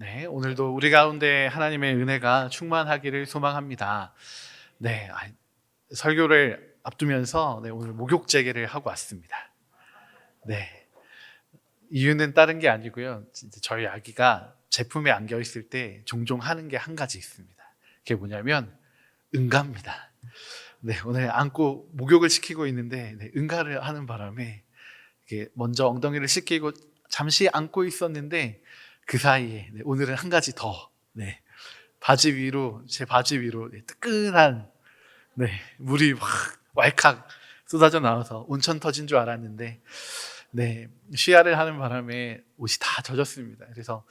네, 오늘도 우리 가운데 하나님의 은혜가 충만하기를 소망합니다. 네, 설교를 앞두면서 오늘 목욕 재개를 하고 왔습니다. 네, 이유는 다른 게 아니고요. 진짜 저희 아기가 제품에 안겨 있을 때 종종 하는 게 한 가지 있습니다. 그게 뭐냐면 응가입니다. 네, 오늘 안고 목욕을 시키고 있는데 응가를 하는 바람에 이게 먼저 엉덩이를 씻기고 잠시 안고 있었는데 그 사이에 오늘은 한 가지 더 제 바지 위로 뜨끈한 물이 확 왈칵 쏟아져 나와서 온천 터진 줄 알았는데 쉬야를 하는 바람에 옷이 다 젖었습니다. 그래서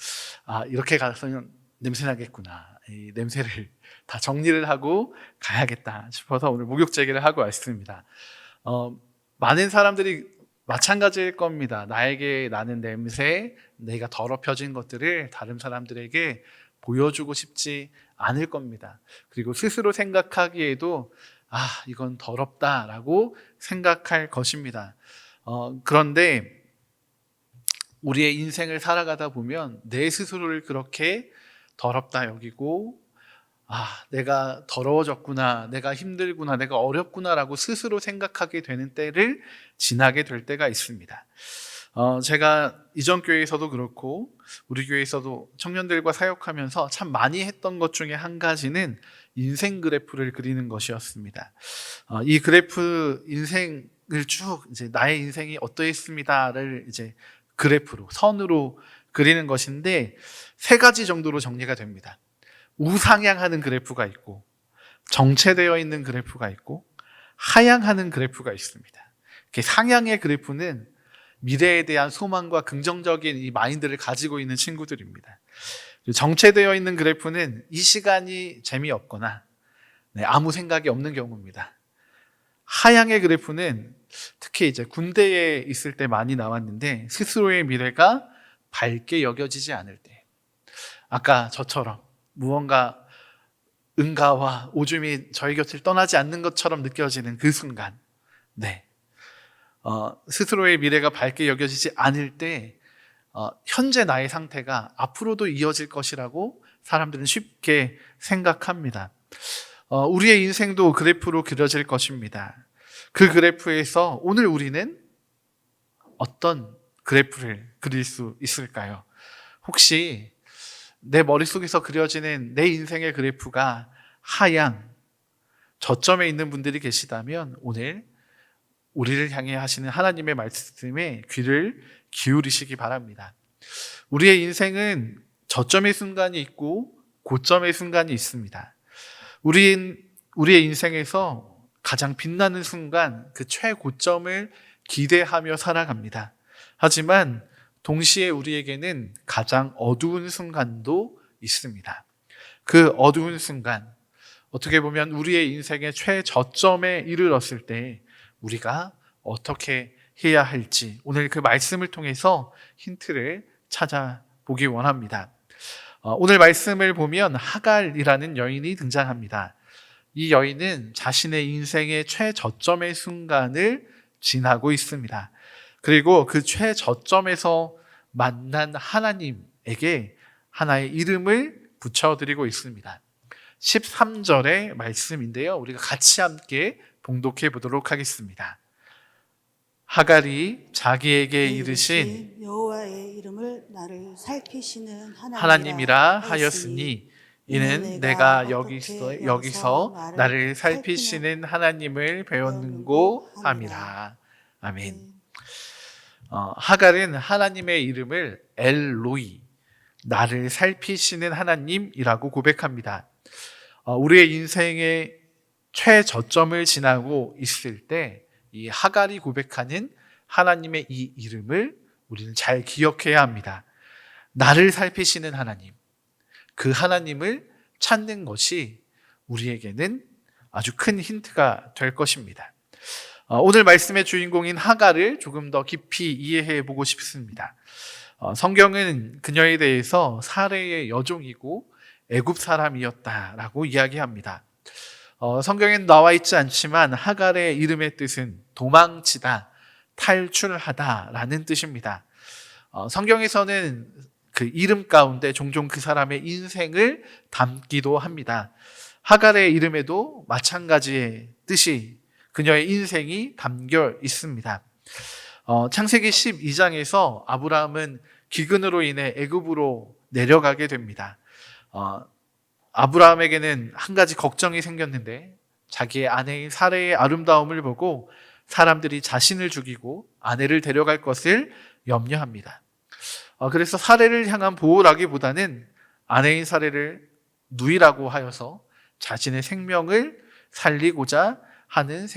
이렇게 가서는 냄새 나겠구나, 이 냄새를 다 정리를 하고 가야겠다 싶어서 오늘 목욕 재개를 하고 왔습니다. 많은 사람들이 마찬가지일 겁니다. 나에게 나는 냄새, 내가 더럽혀진 것들을 다른 사람들에게 보여주고 싶지 않을 겁니다. 그리고 스스로 생각하기에도 이건 더럽다라고 생각할 것입니다. 그런데 우리의 인생을 살아가다 보면 내 스스로를 그렇게 더럽다 여기고 내가 더러워졌구나, 내가 힘들구나, 내가 어렵구나라고 스스로 생각하게 되는 때를 지나게 될 때가 있습니다. 제가 이전 교회에서도 그렇고 우리 교회에서도 청년들과 사역하면서 참 많이 했던 것 중에 한 가지는 인생 그래프를 그리는 것이었습니다. 이 그래프, 인생을 쭉 이제 나의 인생이 어떠했습니다를 이제 그래프로, 선으로 그리는 것인데 세 가지 정도로 정리가 됩니다. 우상향하는 그래프가 있고, 정체되어 있는 그래프가 있고, 하향하는 그래프가 있습니다. 상향의 그래프는 미래에 대한 소망과 긍정적인 이 마인드를 가지고 있는 친구들입니다. 정체되어 있는 그래프는 이 시간이 재미없거나 아무 생각이 없는 경우입니다. 하향의 그래프는 특히 이제 군대에 있을 때 많이 나왔는데 스스로의 미래가 밝게 여겨지지 않을 때, 아까 저처럼 무언가 응가와 오줌이 저희 곁을 떠나지 않는 것처럼 느껴지는 그 순간, 스스로의 미래가 밝게 여겨지지 않을 때 현재 나의 상태가 앞으로도 이어질 것이라고 사람들은 쉽게 생각합니다. 우리의 인생도 그래프로 그려질 것입니다. 그 그래프에서 오늘 우리는 어떤 그래프를 그릴 수 있을까요? 혹시 내 머릿속에서 그려지는 내 인생의 그래프가 하향, 저점에 있는 분들이 계시다면 오늘 우리를 향해 하시는 하나님의 말씀에 귀를 기울이시기 바랍니다. 우리의 인생은 저점의 순간이 있고 고점의 순간이 있습니다. 우리의 인생에서 가장 빛나는 순간, 그 최고점을 기대하며 살아갑니다. 하지만 동시에 우리에게는 가장 어두운 순간도 있습니다. 그 어두운 순간, 어떻게 보면 우리의 인생의 최저점에 이르렀을 때 우리가 어떻게 해야 할지 오늘 그 말씀을 통해서 힌트를 찾아보기 원합니다. 오늘 말씀을 보면 하갈이라는 여인이 등장합니다. 이 여인은 자신의 인생의 최저점의 순간을 지나고 있습니다. 그리고 그 최저점에서 만난 하나님에게 하나의 이름을 붙여드리고 있습니다. 13절의 말씀인데요, 우리가 같이 함께 봉독해 보도록 하겠습니다. 하갈이 자기에게 이르신 여호와의 이름을 나를 살피시는 하나님이라 하였으니 이는 내가 여기서 나를 살피시는 하나님을 배웠는고 함이라. 아멘. 하갈은 하나님의 이름을 엘로이, 나를 살피시는 하나님이라고 고백합니다. 우리의 인생의 최저점을 지나고 있을 때 이 하갈이 고백하는 하나님의 이 이름을 우리는 잘 기억해야 합니다. 나를 살피시는 하나님, 그 하나님을 찾는 것이 우리에게는 아주 큰 힌트가 될 것입니다. 오늘 말씀의 주인공인 하갈을 조금 더 깊이 이해해 보고 싶습니다. 성경은 그녀에 대해서 사레의 여종이고 애굽 사람이었다라고 이야기합니다. 성경엔 나와 있지 않지만 하갈의 이름의 뜻은 도망치다, 탈출하다 라는 뜻입니다. 성경에서는 그 이름 가운데 종종 그 사람의 인생을 담기도 합니다. 하갈의 이름에도 마찬가지의 뜻이 그녀의 인생이 담겨 있습니다. 창세기 12장에서 아브라함은 기근으로 인해 애굽으로 내려가게 됩니다. 아브라함에게는 한 가지 걱정이 생겼는데 자기의 아내인 사레의 아름다움을 보고 사람들이 자신을 죽이고 아내를 데려갈 것을 염려합니다. 그래서 사레를 향한 보호라기보다는 아내인 사레를 누이라고 하여서 자신의 생명을 살리고자 하는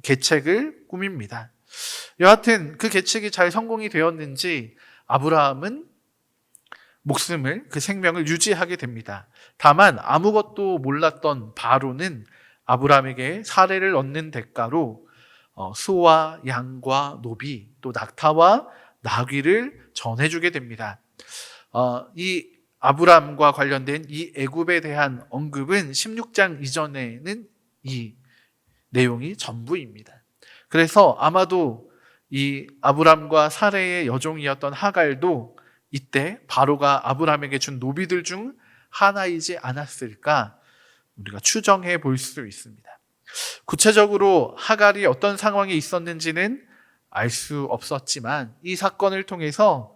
계책을 꾸밉니다. 여하튼 그 계책이 잘 성공이 되었는지 아브라함은 그 생명을 유지하게 됩니다. 다만 아무것도 몰랐던 바로는 아브라함에게 사례를 얻는 대가로 소와 양과 노비 또 낙타와 나귀를 전해주게 됩니다. 이 아브라함과 관련된 이 애굽에 대한 언급은 16장 이전에는 이 내용이 전부입니다. 그래서 아마도 이 아브라함과 사레의 여종이었던 하갈도 이때 바로가 아브라함에게 준 노비들 중 하나이지 않았을까 우리가 추정해 볼 수 있습니다. 구체적으로 하갈이 어떤 상황에 있었는지는 알 수 없었지만 이 사건을 통해서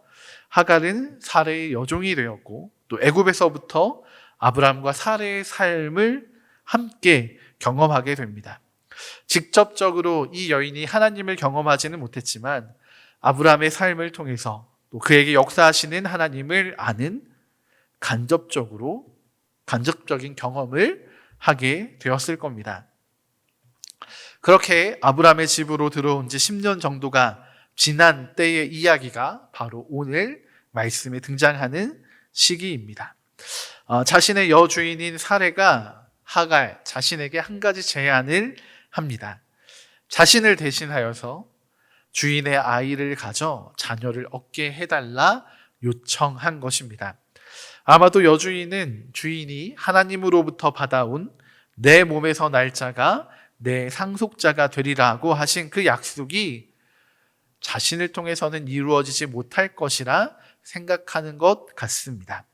하갈은 사레의 여종이 되었고 또 애굽에서부터 아브라함과 사레의 삶을 함께 경험하게 됩니다. 직접적으로 이 여인이 하나님을 경험하지는 못했지만 아브라함의 삶을 통해서 또 그에게 역사하시는 하나님을 아는 간접적인 경험을 하게 되었을 겁니다. 그렇게 아브라함의 집으로 들어온 지 10년 정도가 지난 때의 이야기가 바로 오늘 말씀에 등장하는 시기입니다. 자신의 여주인인 사레가 하갈 자신에게 한 가지 제안을 합니다. 자신을 대신하여서 주인의 아이를 가져 자녀를 얻게 해달라 요청한 것입니다. 아마도 여주인은 주인이 하나님으로부터 받아온 내 몸에서 날 자가 내 상속자가 되리라고 하신 그 약속이 자신을 통해서는 이루어지지 못할 것이라 생각하는 것 같습니다.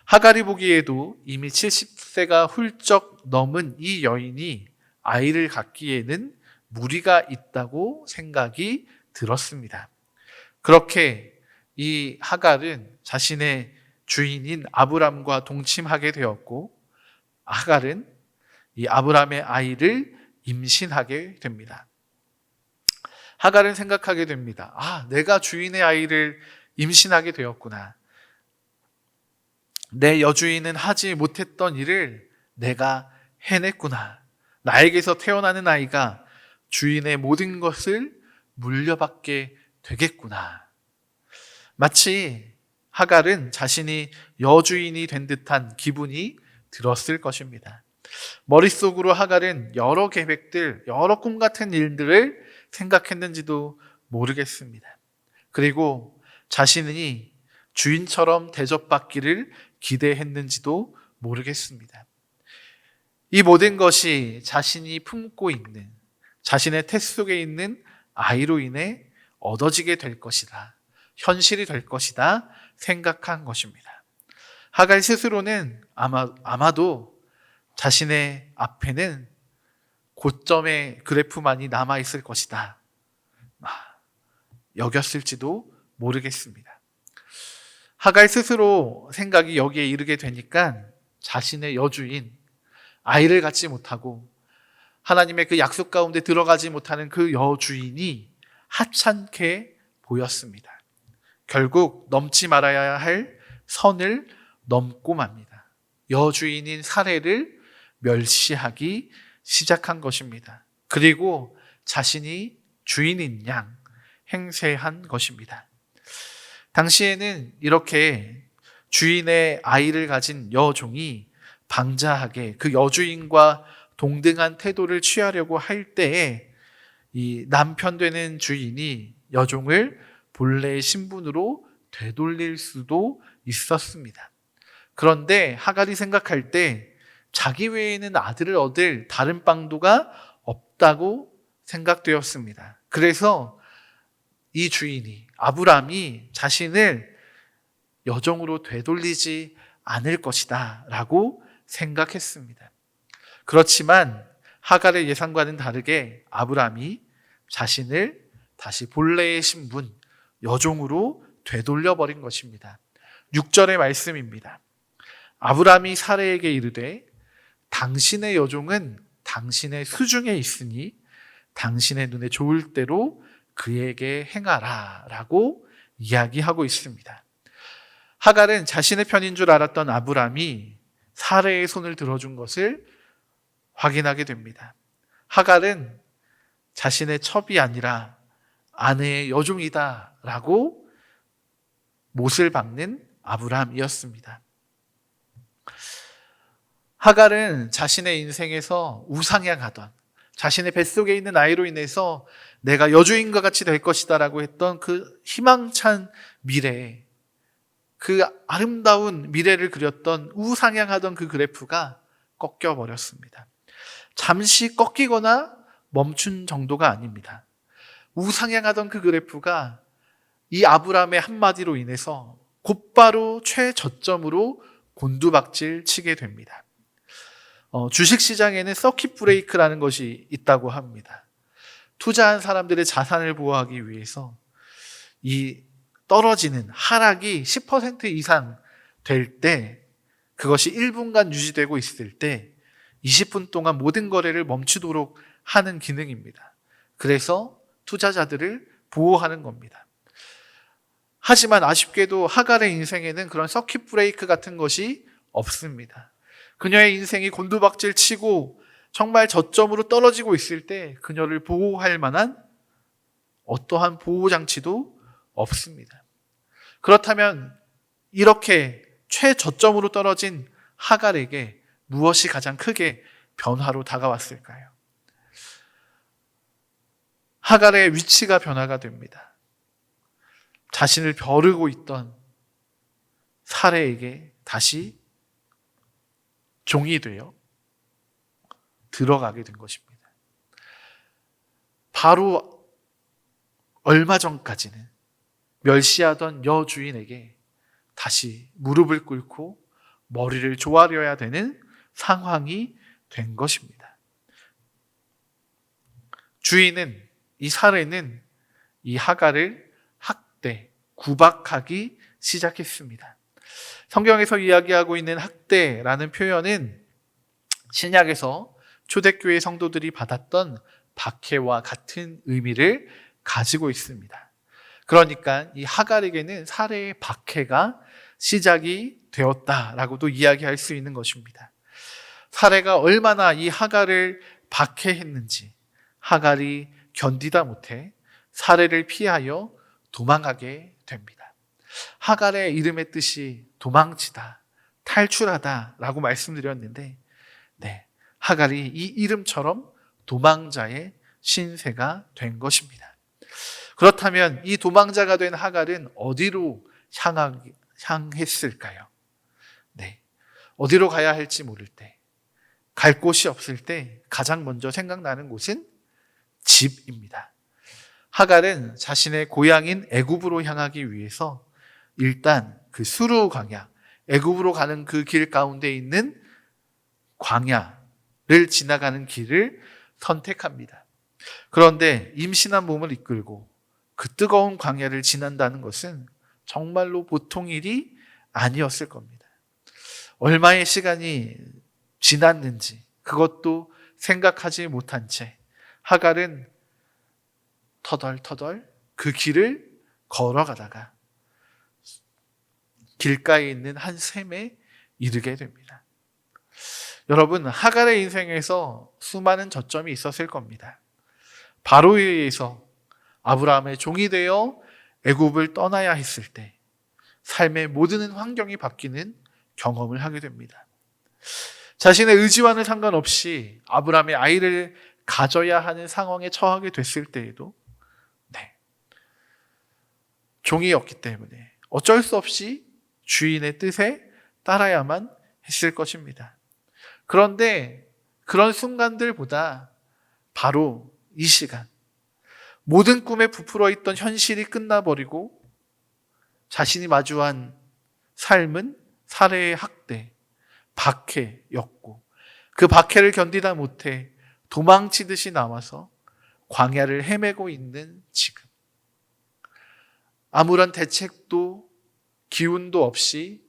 하갈이 보기에도 이미 70세가 훌쩍 넘은 이 여인이 아이를 갖기에는 무리가 있다고 생각이 들었습니다. 그렇게 이 하갈은 자신의 주인인 아브람과 동침하게 되었고 하갈은 이 아브람의 아이를 임신하게 됩니다. 하갈은 생각하게 됩니다. 내가 주인의 아이를 임신하게 되었구나. 내 여주인은 하지 못했던 일을 내가 해냈구나. 나에게서 태어나는 아이가 주인의 모든 것을 물려받게 되겠구나. 마치 하갈은 자신이 여주인이 된 듯한 기분이 들었을 것입니다. 머릿속으로 하갈은 여러 계획들, 여러 꿈 같은 일들을 생각했는지도 모르겠습니다. 그리고 자신이 주인처럼 대접받기를 기대했는지도 모르겠습니다. 이 모든 것이 자신이 품고 있는, 자신의 태 속에 있는 아이로 인해 얻어지게 될 것이다, 현실이 될 것이다 생각한 것입니다. 하갈 스스로는 아마도 자신의 앞에는 고점의 그래프만이 남아있을 것이다 여겼을지도 모르겠습니다. 하갈 스스로 생각이 여기에 이르게 되니까 자신의 여주인, 아이를 갖지 못하고 하나님의 그 약속 가운데 들어가지 못하는 그 여주인이 하찮게 보였습니다. 결국 넘지 말아야 할 선을 넘고 맙니다. 여주인인 사례를 멸시하기 시작한 것입니다. 그리고 자신이 주인인 양 행세한 것입니다. 당시에는 이렇게 주인의 아이를 가진 여종이 방자하게 그 여주인과 동등한 태도를 취하려고 할 때에 이 남편 되는 주인이 여종을 본래의 신분으로 되돌릴 수도 있었습니다. 그런데 하갈이 생각할 때 자기 외에는 아들을 얻을 다른 방도가 없다고 생각되었습니다. 그래서 이 주인이 아브람이 자신을 여종으로 되돌리지 않을 것이다 라고 생각했습니다. 그렇지만 하갈의 예상과는 다르게 아브라함이 자신을 다시 본래의 신분, 여종으로 되돌려버린 것입니다. 6절의 말씀입니다. 아브라함이 사레에게 이르되 당신의 여종은 당신의 수중에 있으니 당신의 눈에 좋을 대로 그에게 행하라 라고 이야기하고 있습니다. 하갈은 자신의 편인 줄 알았던 아브라함이 사레의 손을 들어준 것을 확인하게 됩니다. 하갈은 자신의 첩이 아니라 아내의 여종이다 라고 못을 박는 아브라함이었습니다. 하갈은 자신의 인생에서 우상향하던, 자신의 뱃속에 있는 아이로 인해서 내가 여주인과 같이 될 것이다 라고 했던 그 희망찬 미래, 그 아름다운 미래를 그렸던 우상향하던 그 그래프가 꺾여버렸습니다. 잠시 꺾이거나 멈춘 정도가 아닙니다. 우상향하던 그 그래프가 이 아브라함의 한마디로 인해서 곧바로 최저점으로 곤두박질 치게 됩니다. 주식시장에는 서킷 브레이크라는 것이 있다고 합니다. 투자한 사람들의 자산을 보호하기 위해서 이 떨어지는 하락이 10% 이상 될 때, 그것이 1분간 유지되고 있을 때 20분 동안 모든 거래를 멈추도록 하는 기능입니다. 그래서 투자자들을 보호하는 겁니다. 하지만 아쉽게도 하갈의 인생에는 그런 서킷 브레이크 같은 것이 없습니다. 그녀의 인생이 곤두박질 치고 정말 저점으로 떨어지고 있을 때 그녀를 보호할 만한 어떠한 보호장치도 없습니다. 그렇다면 이렇게 최저점으로 떨어진 하갈에게 무엇이 가장 크게 변화로 다가왔을까요? 하갈의 위치가 변화가 됩니다. 자신을 벼르고 있던 사레에게 다시 종이 되어 들어가게 된 것입니다. 바로 얼마 전까지는 멸시하던 여주인에게 다시 무릎을 꿇고 머리를 조아려야 되는 상황이 된 것입니다. 주인은, 이 사례는 이 하갈을 학대, 구박하기 시작했습니다. 성경에서 이야기하고 있는 학대라는 표현은 신약에서 초대교회 성도들이 받았던 박해와 같은 의미를 가지고 있습니다. 그러니까 이 하갈에게는 사례의 박해가 시작이 되었다라고도 이야기할 수 있는 것입니다. 사례가 얼마나 이 하갈을 박해했는지 하갈이 견디다 못해 사례를 피하여 도망가게 됩니다. 하갈의 이름의 뜻이 도망치다, 탈출하다 라고 말씀드렸는데, 하갈이 이 이름처럼 도망자의 신세가 된 것입니다. 그렇다면 이 도망자가 된 하갈은 어디로 향했을까요? 어디로 가야 할지 모를 때, 갈 곳이 없을 때 가장 먼저 생각나는 곳은 집입니다. 하갈은 자신의 고향인 애굽으로 향하기 위해서 일단 그 수르 광야, 애굽으로 가는 그 길 가운데 있는 광야를 지나가는 길을 선택합니다. 그런데 임신한 몸을 이끌고 그 뜨거운 광야를 지난다는 것은 정말로 보통 일이 아니었을 겁니다. 얼마의 시간이 지났는지 그것도 생각하지 못한 채 하갈은 터덜터덜 그 길을 걸어가다가 길가에 있는 한 샘에 이르게 됩니다. 여러분, 하갈의 인생에서 수많은 저점이 있었을 겁니다. 바로에 의해서 아브라함의 종이 되어 애굽을 떠나야 했을 때 삶의 모든 환경이 바뀌는 경험을 하게 됩니다. 자신의 의지와는 상관없이 아브라함의 아이를 가져야 하는 상황에 처하게 됐을 때에도 종이었기 때문에 어쩔 수 없이 주인의 뜻에 따라야만 했을 것입니다. 그런데 그런 순간들보다 바로 이 시간, 모든 꿈에 부풀어 있던 현실이 끝나버리고 자신이 마주한 삶은 사례의 학대, 박해였고 그 박해를 견디다 못해 도망치듯이 나와서 광야를 헤매고 있는 지금 아무런 대책도 기운도 없이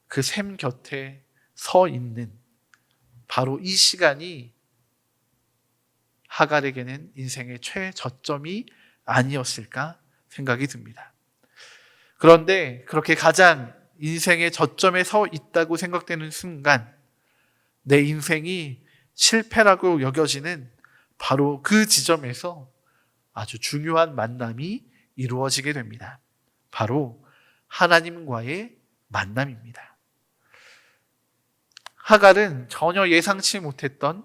그 샘 곁에 서 있는 바로 이 시간이 하갈에게는 인생의 최저점이 아니었을까 생각이 듭니다. 그런데 그렇게 가장 인생의 저점에 서 있다고 생각되는 순간 내 인생이 실패라고 여겨지는 바로 그 지점에서 아주 중요한 만남이 이루어지게 됩니다. 바로 하나님과의 만남입니다. 하갈은 전혀 예상치 못했던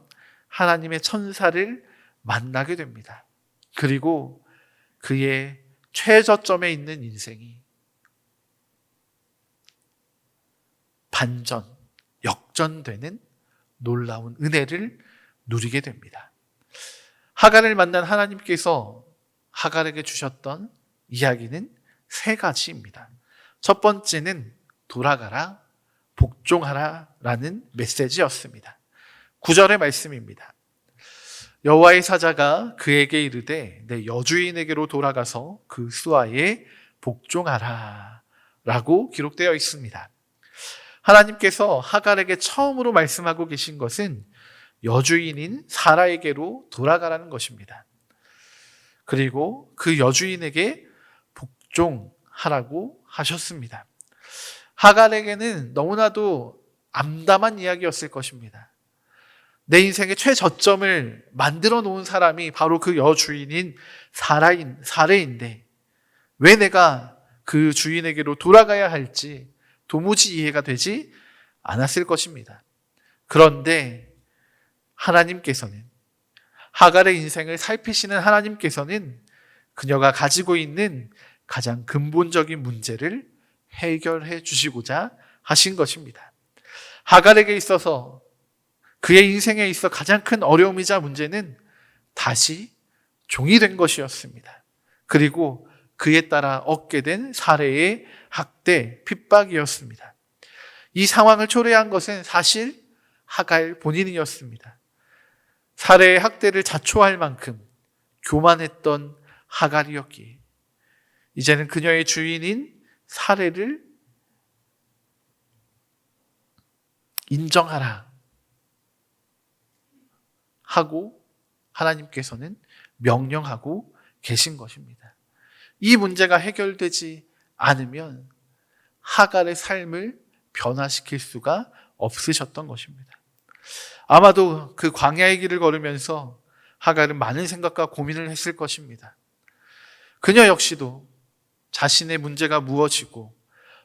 하나님의 천사를 만나게 됩니다. 그리고 그의 최저점에 있는 인생이 반전, 역전되는 놀라운 은혜를 누리게 됩니다. 하갈을 만난 하나님께서 하갈에게 주셨던 이야기는 세 가지입니다. 첫 번째는 돌아가라, 복종하라라는 메시지였습니다. 9절의 말씀입니다. 여호와의 사자가 그에게 이르되 내 여주인에게로 돌아가서 그 수하에 복종하라 라고 기록되어 있습니다. 하나님께서 하갈에게 처음으로 말씀하고 계신 것은 여주인인 사라에게로 돌아가라는 것입니다. 그리고 그 여주인에게 복종하라고 하셨습니다. 하갈에게는 너무나도 암담한 이야기였을 것입니다. 내 인생의 최저점을 만들어 놓은 사람이 바로 그 여주인인 사레인데 왜 내가 그 주인에게로 돌아가야 할지 도무지 이해가 되지 않았을 것입니다. 그런데 하나님께서는 하갈의 인생을 살피시는 하나님께서는 그녀가 가지고 있는 가장 근본적인 문제를 해결해 주시고자 하신 것입니다. 하갈에게 있어서 그의 인생에 있어 가장 큰 어려움이자 문제는 다시 종이 된 것이었습니다. 그리고 그에 따라 얻게 된 사례의 학대, 핍박이었습니다. 이 상황을 초래한 것은 사실 하갈 본인이었습니다. 사례의 학대를 자초할 만큼 교만했던 하갈이었기에 이제는 그녀의 주인인 사례를 인정하라 하고 하나님께서는 명령하고 계신 것입니다. 이 문제가 해결되지 않으면 하갈의 삶을 변화시킬 수가 없으셨던 것입니다. 아마도 그 광야의 길을 걸으면서 하갈은 많은 생각과 고민을 했을 것입니다. 그녀 역시도 자신의 문제가 무엇이고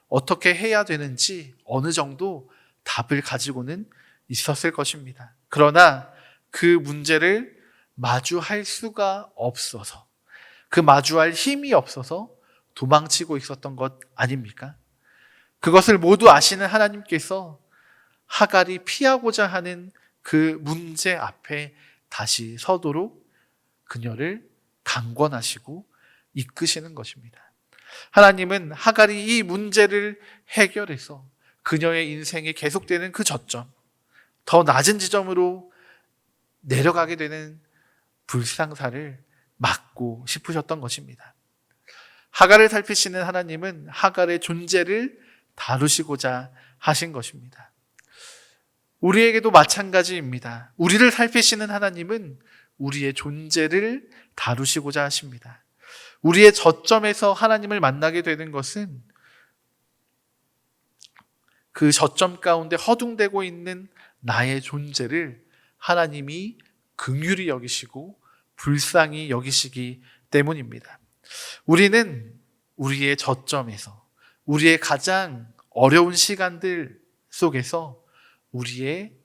어떻게 해야 되는지 어느 정도 답을 가지고는 있었을 것입니다. 그러나 그 문제를 마주할 수가 없어서, 그 마주할 힘이 없어서 도망치고 있었던 것 아닙니까? 그것을 모두 아시는 하나님께서 하갈이 피하고자 하는 그 문제 앞에 다시 서도록 그녀를 강권하시고 이끄시는 것입니다. 하나님은 하갈이 이 문제를 해결해서 그녀의 인생에 계속되는 그 저점, 더 낮은 지점으로 내려가게 되는 불상사를 막고 싶으셨던 것입니다. 하갈을 살피시는 하나님은 하갈의 존재를 다루시고자 하신 것입니다. 우리에게도 마찬가지입니다. 우리를 살피시는 하나님은 우리의 존재를 다루시고자 하십니다. 우리의 저점에서 하나님을 만나게 되는 것은 그 저점 가운데 허둥대고 있는 나의 존재를 하나님이 긍휼히 여기시고 불쌍히 여기시기 때문입니다. 우리는 우리의 저점에서, 우리의 가장 어려운 시간들 속에서 우리의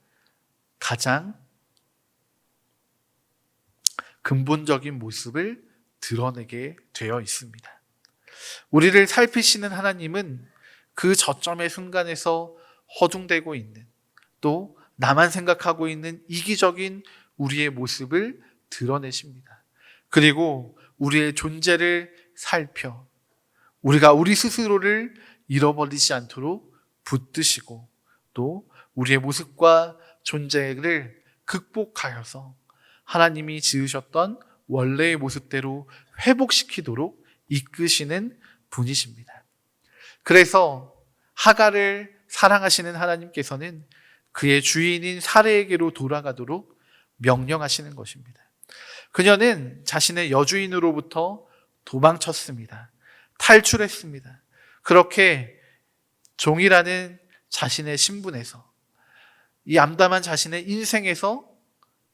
가장 근본적인 모습을 드러내게 되어 있습니다. 우리를 살피시는 하나님은 그 저점의 순간에서 허둥대고 있는, 또 나만 생각하고 있는 이기적인 우리의 모습을 드러내십니다. 그리고 우리의 존재를 살펴 우리가 우리 스스로를 잃어버리지 않도록 붙드시고 또 우리의 모습과 존재를 극복하여서 하나님이 지으셨던 원래의 모습대로 회복시키도록 이끄시는 분이십니다. 그래서 하갈을 사랑하시는 하나님께서는 그의 주인인 사레에게로 돌아가도록 명령하시는 것입니다. 그녀는 자신의 여주인으로부터 도망쳤습니다. 탈출했습니다. 그렇게 종이라는 자신의 신분에서, 이 암담한 자신의 인생에서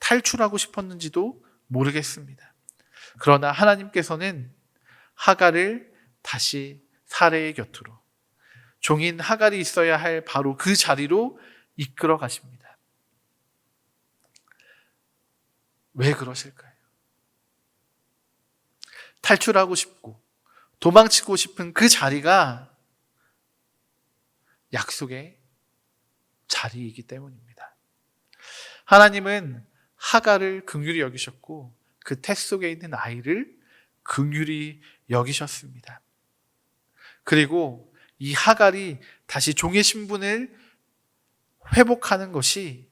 탈출하고 싶었는지도 모르겠습니다. 그러나 하나님께서는 하갈을 다시 사레의 곁으로, 종인 하갈이 있어야 할 바로 그 자리로 이끌어 가십니다. 왜 그러실까요? 탈출하고 싶고 도망치고 싶은 그 자리가 약속의 자리이기 때문입니다. 하나님은 하갈을 긍휼히 여기셨고 그 태 속에 있는 아이를 긍휼히 여기셨습니다. 그리고 이 하갈이 다시 종의 신분을 회복하는 것이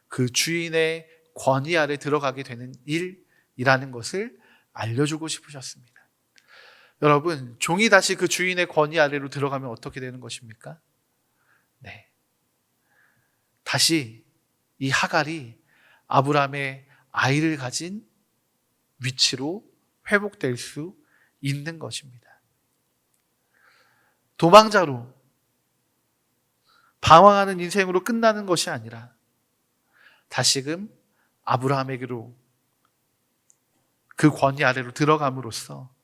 그 주인의 권위 아래 들어가게 되는 일이라는 것을 알려주고 싶으셨습니다. 여러분, 종이 다시 그 주인의 권위 아래로 들어가면 어떻게 되는 것입니까? 네. 다시 이 하갈이 아브라함의 아이를 가진 위치로 회복될 수 있는 것입니다. 도망자로, 방황하는 인생으로 끝나는 것이 아니라 다시금 아브라함에게로, 그 권위 아래로 들어감으로써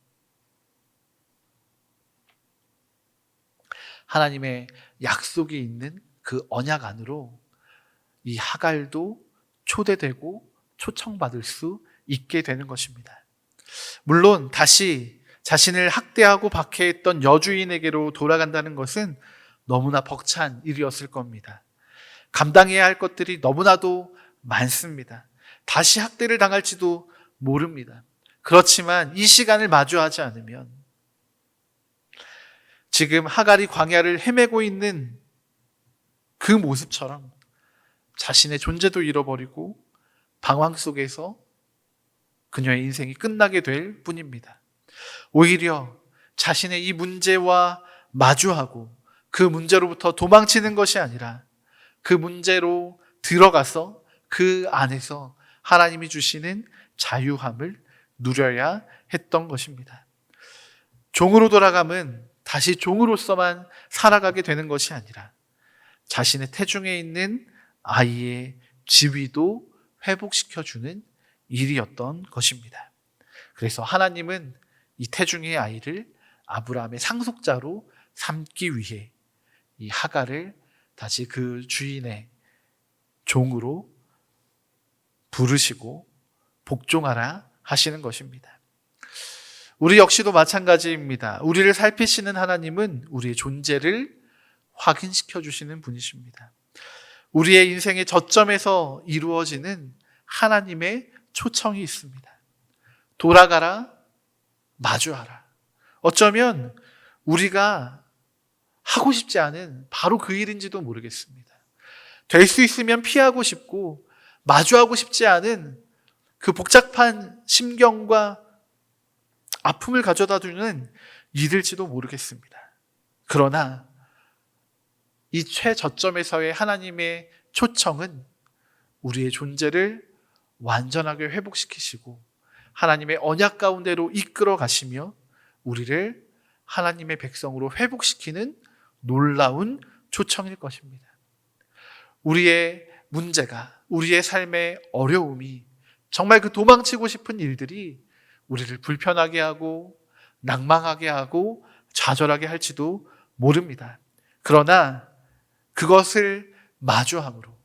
하나님의 약속이 있는 그 언약 안으로 이 하갈도 초대되고 초청받을 수 있게 되는 것입니다. 물론 다시 자신을 학대하고 박해했던 여주인에게로 돌아간다는 것은 너무나 벅찬 일이었을 겁니다. 감당해야 할 것들이 너무나도 많습니다. 다시 학대를 당할지도 모릅니다. 그렇지만 이 시간을 마주하지 않으면 지금 하갈이 광야를 헤매고 있는 그 모습처럼 자신의 존재도 잃어버리고 방황 속에서 그녀의 인생이 끝나게 될 뿐입니다. 오히려 자신의 이 문제와 마주하고 그 문제로부터 도망치는 것이 아니라 그 문제로 들어가서 그 안에서 하나님이 주시는 자유함을 누려야 했던 것입니다. 종으로 돌아감은 다시 종으로서만 살아가게 되는 것이 아니라 자신의 태중에 있는 아이의 지위도 회복시켜주는 일이었던 것입니다. 그래서 하나님은 이 태중의 아이를 아브라함의 상속자로 삼기 위해 이 하갈을 다시 그 주인의 종으로 부르시고 복종하라 하시는 것입니다. 우리 역시도 마찬가지입니다. 우리를 살피시는 하나님은 우리의 존재를 확인시켜 주시는 분이십니다. 우리의 인생의 저점에서 이루어지는 하나님의 초청이 있습니다. 돌아가라, 마주하라. 어쩌면 우리가 하고 싶지 않은 바로 그 일인지도 모르겠습니다. 될 수 있으면 피하고 싶고 마주하고 싶지 않은 그 복잡한 심경과 아픔을 가져다 주는 일일지도 모르겠습니다. 그러나 이 최저점에서의 하나님의 초청은 우리의 존재를 완전하게 회복시키시고 하나님의 언약 가운데로 이끌어 가시며 우리를 하나님의 백성으로 회복시키는 놀라운 초청일 것입니다. 우리의 문제가, 우리의 삶의 어려움이, 정말 그 도망치고 싶은 일들이 우리를 불편하게 하고 낭망하게 하고 좌절하게 할지도 모릅니다. 그러나 그것을 마주함으로,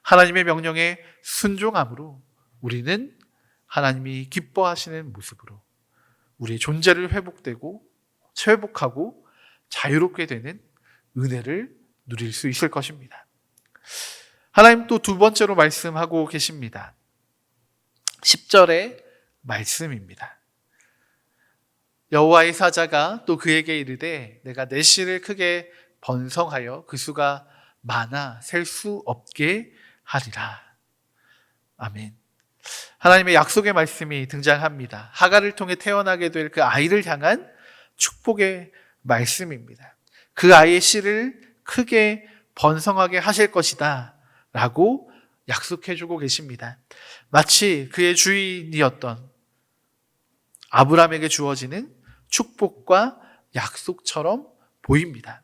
하나님의 명령에 순종함으로 우리는 하나님이 기뻐하시는 모습으로 우리의 존재를 회복하고 자유롭게 되는 은혜를 누릴 수 있을 것입니다. 하나님 또 두 번째로 말씀하고 계십니다. 10절의 말씀입니다. 여호와의 사자가 또 그에게 이르되 내가 내 씨를 크게 번성하여 그 수가 많아 셀 수 없게 하리라. 아멘. 하나님의 약속의 말씀이 등장합니다. 하갈을 통해 태어나게 될 그 아이를 향한 축복의 말씀입니다. 그 아이의 씨를 크게 번성하게 하실 것이다 라고 약속해주고 계십니다. 마치 그의 주인이었던 아브라함에게 주어지는 축복과 약속처럼 보입니다.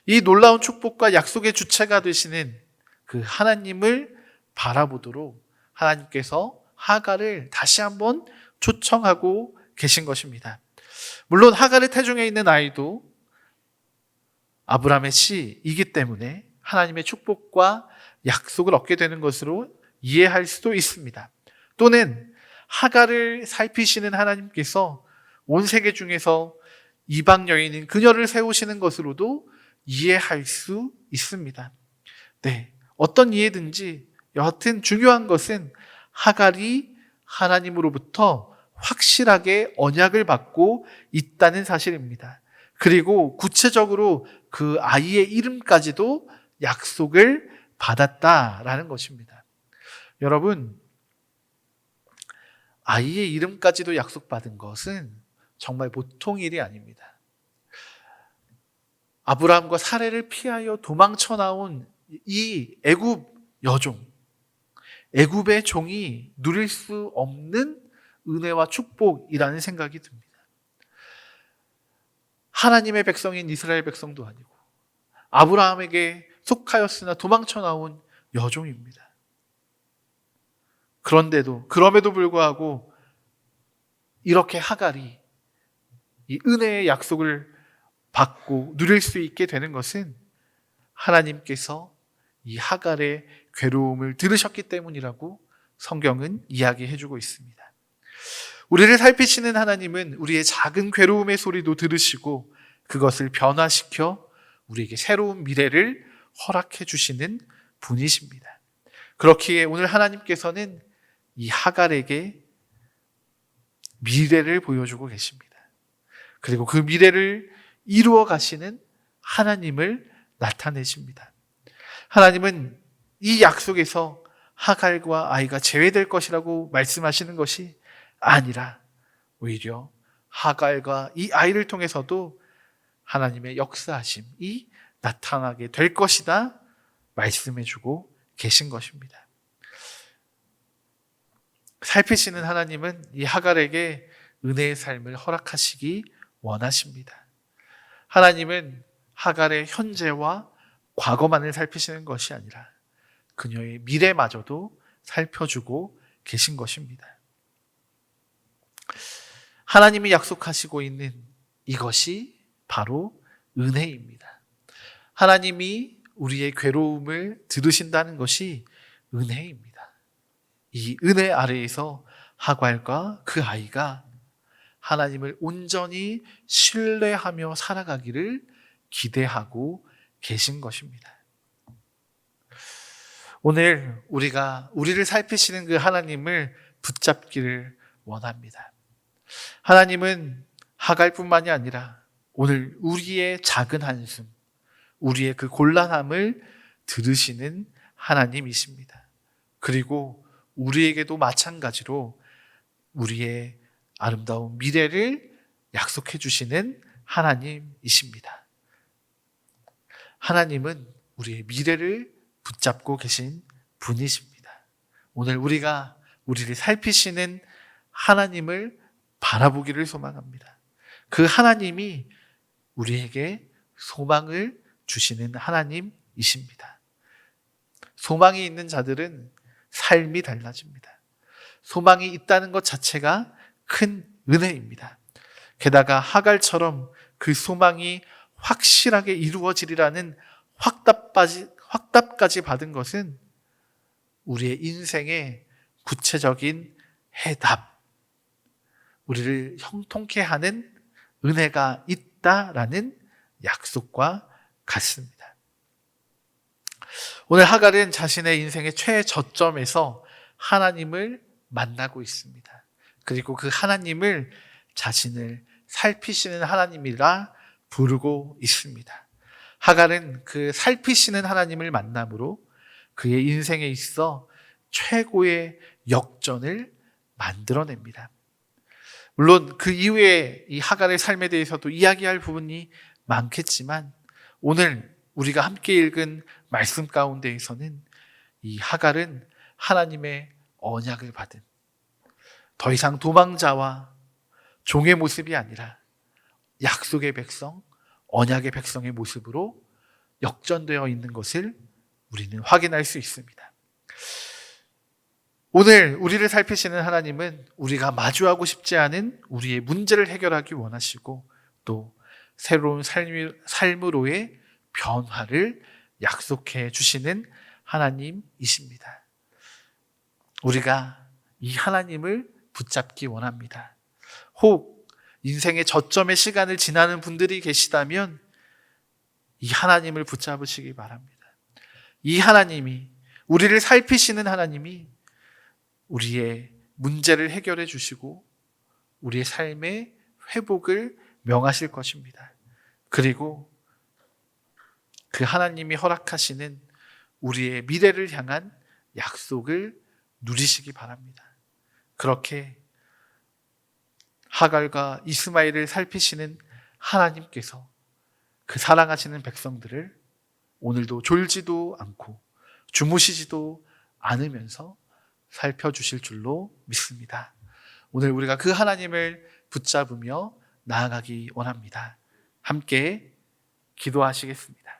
이 놀라운 축복과 약속의 주체가 되시는 그 하나님을 바라보도록 하나님께서 하갈을 다시 한번 초청하고 계신 것입니다. 물론 하갈의 태중에 있는 아이도 아브라함의 씨이기 때문에 하나님의 축복과 약속을 얻게 되는 것으로 이해할 수도 있습니다. 또는 하갈을 살피시는 하나님께서 온 세계 중에서 이방 여인인 그녀를 세우시는 것으로도 이해할 수 있습니다. 네, 어떤 이해든지 여하튼 중요한 것은 하갈이 하나님으로부터 확실하게 언약을 받고 있다는 사실입니다. 그리고 구체적으로 그 아이의 이름까지도 약속을 받았다라는 것입니다. 여러분, 아이의 이름까지도 약속받은 것은 정말 보통 일이 아닙니다. 아브라함과 사레를 피하여 도망쳐 나온 이 애굽 여종, 애굽의 종이 누릴 수 없는 은혜와 축복이라는 생각이 듭니다. 하나님의 백성인 이스라엘 백성도 아니고 아브라함에게 속하였으나 도망쳐 나온 여종입니다. 그럼에도 불구하고 이렇게 하갈이 이 은혜의 약속을 받고 누릴 수 있게 되는 것은 하나님께서 이 하갈의 괴로움을 들으셨기 때문이라고 성경은 이야기해주고 있습니다. 우리를 살피시는 하나님은 우리의 작은 괴로움의 소리도 들으시고 그것을 변화시켜 우리에게 새로운 미래를 허락해 주시는 분이십니다. 그렇기에 오늘 하나님께서는 이 하갈에게 미래를 보여주고 계십니다. 그리고 그 미래를 이루어 가시는 하나님을 나타내십니다. 하나님은 이 약속에서 하갈과 아이가 제외될 것이라고 말씀하시는 것이 아니라 오히려 하갈과 이 아이를 통해서도 하나님의 역사하심이 나타나게 될 것이다 말씀해주고 계신 것입니다. 살피시는 하나님은 이 하갈에게 은혜의 삶을 허락하시기 원하십니다. 하나님은 하갈의 현재와 과거만을 살피시는 것이 아니라 그녀의 미래마저도 살펴주고 계신 것입니다. 하나님이 약속하시고 있는 이것이 바로 은혜입니다. 하나님이 우리의 괴로움을 들으신다는 것이 은혜입니다. 이 은혜 아래에서 하갈과 그 아이가 하나님을 온전히 신뢰하며 살아가기를 기대하고 계신 것입니다. 오늘 우리를 살피시는 그 하나님을 붙잡기를 원합니다. 하나님은 하갈뿐만이 아니라 오늘 우리의 작은 한숨, 우리의 그 곤란함을 들으시는 하나님이십니다. 그리고 우리에게도 마찬가지로 우리의 아름다운 미래를 약속해 주시는 하나님이십니다. 하나님은 우리의 미래를 붙잡고 계신 분이십니다. 오늘 우리를 살피시는 하나님을 바라보기를 소망합니다. 그 하나님이 우리에게 소망을 주시는 하나님이십니다. 소망이 있는 자들은 삶이 달라집니다. 소망이 있다는 것 자체가 큰 은혜입니다. 게다가 하갈처럼 그 소망이 확실하게 이루어지리라는 확답까지 받은 것은 우리의 인생의 구체적인 해답, 우리를 형통케 하는 은혜가 있다라는 약속과 같습니다. 오늘 하갈은 자신의 인생의 최저점에서 하나님을 만나고 있습니다. 그리고 그 하나님을 자신을 살피시는 하나님이라 부르고 있습니다. 하갈은 그 살피시는 하나님을 만남으로 그의 인생에 있어 최고의 역전을 만들어냅니다. 물론 그 이후에 이 하갈의 삶에 대해서도 이야기할 부분이 많겠지만 오늘 우리가 함께 읽은 말씀 가운데에서는 이 하갈은 하나님의 언약을 받은 더 이상 도망자와 종의 모습이 아니라 약속의 백성, 언약의 백성의 모습으로 역전되어 있는 것을 우리는 확인할 수 있습니다. 오늘 우리를 살피시는 하나님은 우리가 마주하고 싶지 않은 우리의 문제를 해결하기 원하시고 또 새로운 삶으로의 변화를 약속해 주시는 하나님이십니다. 우리가 이 하나님을 붙잡기 원합니다. 혹 인생의 저점의 시간을 지나는 분들이 계시다면 이 하나님을 붙잡으시기 바랍니다. 이 하나님이, 우리를 살피시는 하나님이 우리의 문제를 해결해 주시고 우리의 삶의 회복을 명하실 것입니다. 그리고 그 하나님이 허락하시는 우리의 미래를 향한 약속을 누리시기 바랍니다. 그렇게 하갈과 이스마엘을 살피시는 하나님께서 그 사랑하시는 백성들을 오늘도 졸지도 않고 주무시지도 않으면서 살펴주실 줄로 믿습니다. 오늘 우리가 그 하나님을 붙잡으며 나아가기 원합니다. 함께 기도하시겠습니다.